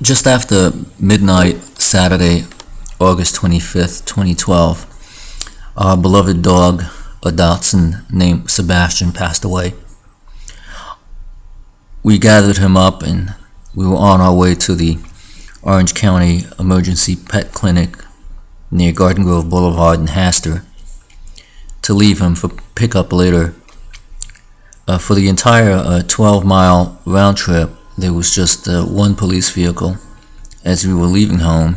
Just after midnight Saturday, August 25th, 2012, our beloved dog, a Dachshund named Sebastian, passed away. We gathered him up and we were on our way to the Orange County Emergency Pet Clinic near Garden Grove Boulevard in Hastur to leave him for pickup later. For the entire 12-mile round trip, there was just one police vehicle as we were leaving home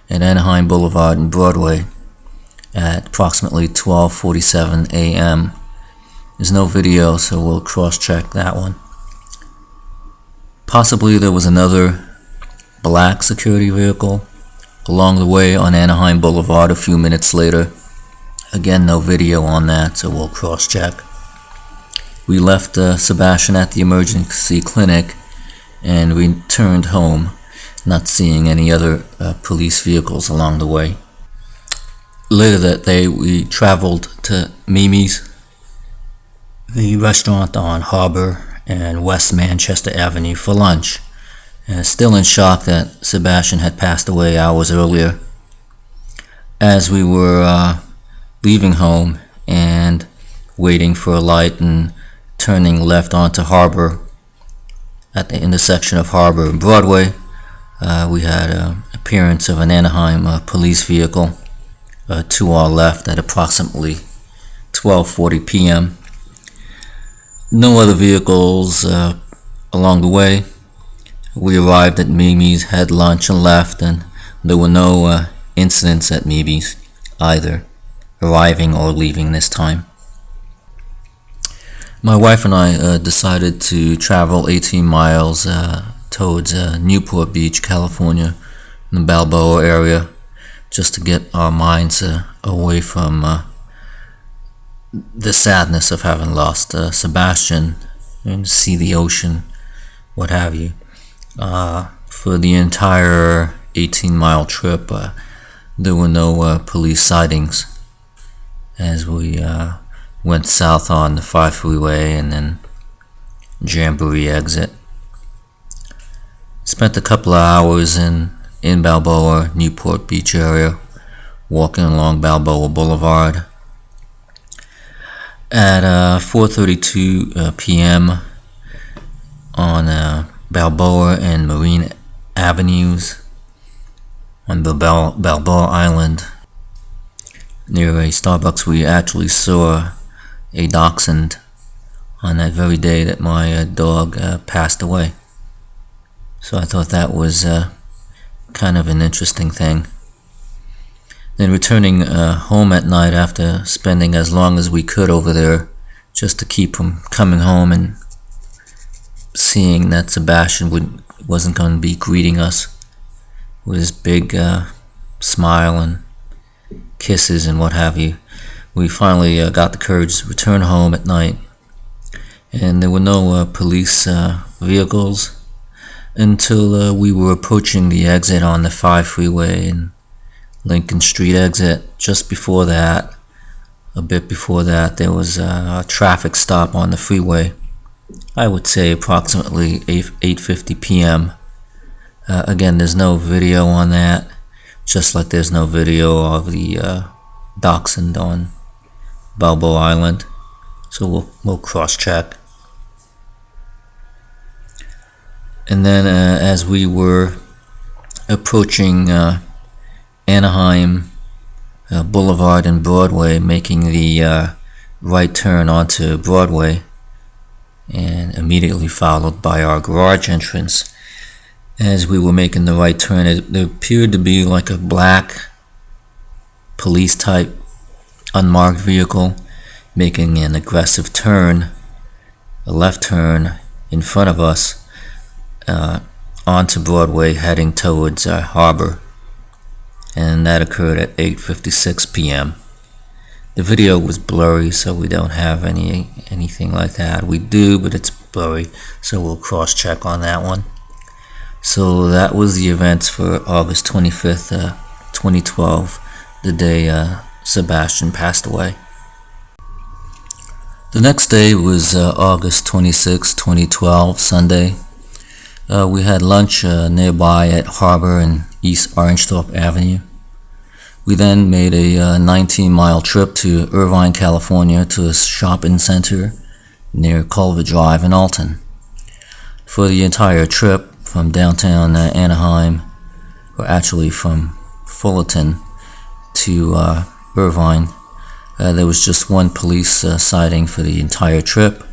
at Anaheim Blvd and Broadway at approximately 12:47 a.m. There's no video, so we'll cross-check that one. Possibly there was another black security vehicle along the way on Anaheim Boulevard a few minutes later. Again, no video on that, so we'll cross-check. We left Sebastian at the emergency clinic and we returned home, not seeing any other police vehicles along the way. Later that day, we traveled to Mimi's, the restaurant on Harbor and West Manchester Avenue, for lunch. Still in shock that Sebastian had passed away hours earlier. As we were leaving home and waiting for a light and turning left onto Harbor at the intersection of Harbor and Broadway, we had an appearance of an Anaheim police vehicle to our left at approximately 12:40 p.m. No other vehicles along the way. We arrived at Mimi's, had lunch and left, and there were no incidents at Mimi's either, arriving or leaving this time. My wife and I decided to travel 18 miles towards Newport Beach, California, in the Balboa area, just to get our minds away from the sadness of having lost Sebastian, and see the ocean, what have you. For the entire 18-mile trip, there were no police sightings as we went south on the 5 freeway and then Jamboree exit. Spent a couple of hours in Balboa, Newport Beach area, walking along Balboa Boulevard. At 4:32 p.m. on Balboa and Marine Avenues on the Balboa Island, near a Starbucks, we actually saw a Dachshund on that very day that my dog passed away. So I thought that was kind of an interesting thing. Then returning home at night after spending as long as we could over there, just to keep from coming home and seeing that Sebastian wasn't going to be greeting us with his big smile and kisses and what have you. We finally got the courage to return home at night, and there were no police vehicles until we were approaching the exit on the 5 freeway and Lincoln Street exit. Just before that, a bit before that, there was a traffic stop on the freeway. I would say approximately 8:50 p.m. Again, there's no video on that, just like there's no video of the Dachshund on Balboa Island. So we'll cross-check. And then as we were approaching Anaheim Blvd and Broadway, making the right turn onto Broadway, and immediately followed by our garage entrance, as we were making the right turn, there appeared to be like a black police type unmarked vehicle making an aggressive turn, a left turn in front of us onto Broadway, heading towards Harbor, and that occurred at 8:56 p.m. The video was blurry, so we don't have anything like that. We do, but it's blurry, so we'll cross-check on that one. So that was the events for August 25th, 2012, the day Sebastian passed away. The next day was August 26, 2012, Sunday. We had lunch nearby at Harbor and East Orangethorpe Avenue. We then made a 19-mile trip to Irvine, California, to a shopping center near Culver Drive in Alton. For the entire trip from downtown Anaheim, or actually from Fullerton to Irvine, there was just one police sighting for the entire trip,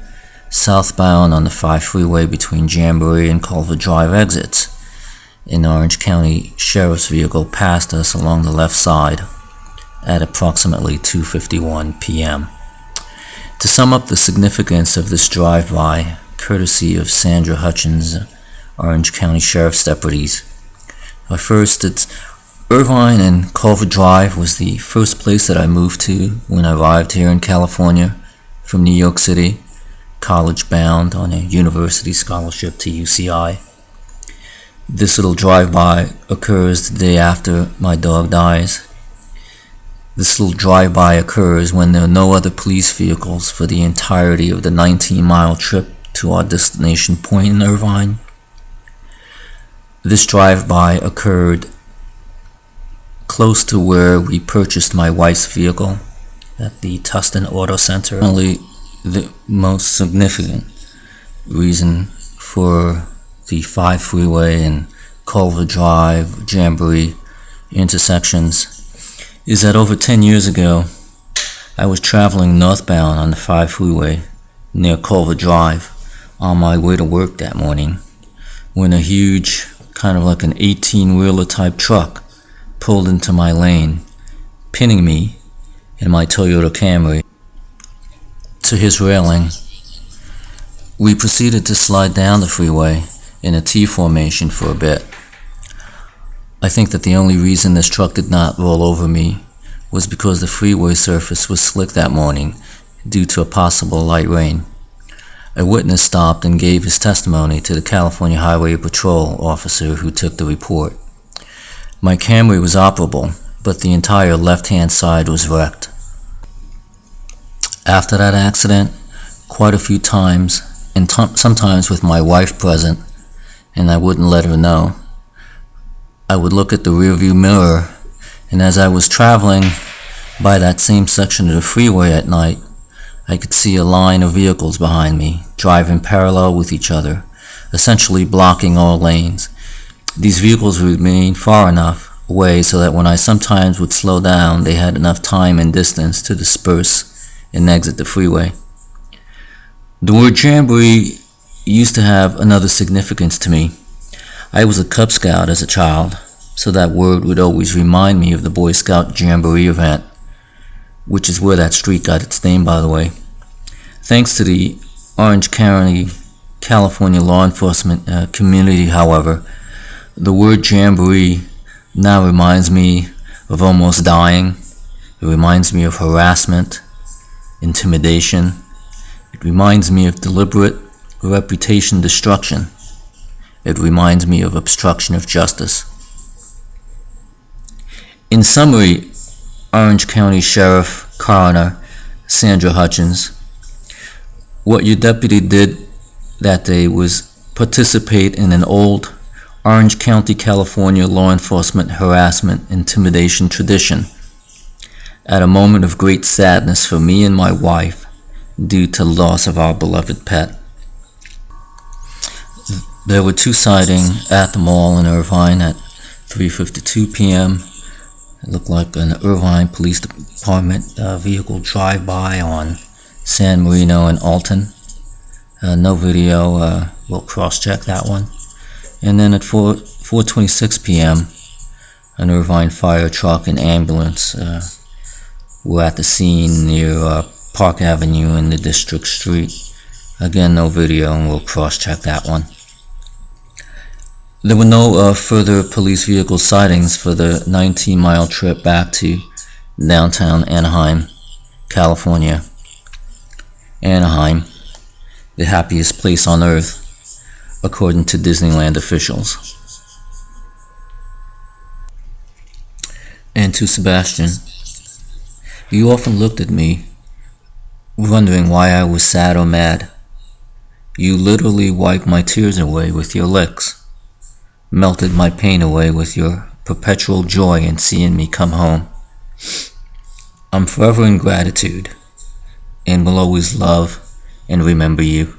southbound on the 5 freeway between Jamboree and Culver Drive exits. An Orange County Sheriff's vehicle passed us along the left side at approximately 2:51 p.m. To sum up the significance of this drive-by, courtesy of Sandra Hutchins, Orange County Sheriff's deputies. First, it's Irvine and Culver Drive was the first place that I moved to when I arrived here in California from New York City, college-bound on a university scholarship to UCI. This little drive-by occurs the day after my dog dies. This little drive-by occurs when there are no other police vehicles for the entirety of the 19-mile trip to our destination point in Irvine. This drive-by occurred close to where we purchased my wife's vehicle at the Tustin Auto Center. Only the most significant reason for the 5 freeway and Culver Drive, Jamboree intersections is that over 10 years ago, I was traveling northbound on the 5 freeway near Culver Drive on my way to work that morning when a huge, kind of like an 18-wheeler type truck pulled into my lane, pinning me in my Toyota Camry to his railing. We proceeded to slide down the freeway in a T formation for a bit. I think that the only reason this truck did not roll over me was because the freeway surface was slick that morning due to a possible light rain. A witness stopped and gave his testimony to the California Highway Patrol officer who took the report. My Camry was operable, but the entire left-hand side was wrecked. After that accident, quite a few times, and sometimes with my wife present, and I wouldn't let her know, I would look at the rearview mirror, and as I was traveling by that same section of the freeway at night, I could see a line of vehicles behind me, driving parallel with each other, essentially blocking all lanes. These vehicles would remain far enough away so that when I sometimes would slow down, they had enough time and distance to disperse and exit the freeway. The word Jamboree used to have another significance to me. I was a Cub Scout as a child, so that word would always remind me of the Boy Scout Jamboree event, which is where that street got its name, by the way. Thanks to the Orange County, California law enforcement community, however, the word Jamboree now reminds me of almost dying. It reminds me of harassment, intimidation. It reminds me of deliberate reputation destruction. It reminds me of obstruction of justice. In summary, Orange County Sheriff Coroner Sandra Hutchins, what your deputy did that day was participate in an old Orange County, California law enforcement harassment intimidation tradition at a moment of great sadness for me and my wife due to the loss of our beloved pet. There were 2 sightings at the mall in Irvine at 3:52 p.m. It looked like an Irvine Police Department vehicle drive-by on San Marino and Alton. No video, we'll cross-check that one. And then at 4:26 p.m., an Irvine fire truck and ambulance were at the scene near Park Avenue and the District Street. Again, no video, and we'll cross-check that one. There were no further police vehicle sightings for the 19-mile trip back to downtown Anaheim, California. Anaheim, the happiest place on earth, according to Disneyland officials. And to Sebastian, you often looked at me, wondering why I was sad or mad. You literally wiped my tears away with your licks, melted my pain away with your perpetual joy in seeing me come home. I'm forever in gratitude, and will always love and remember you.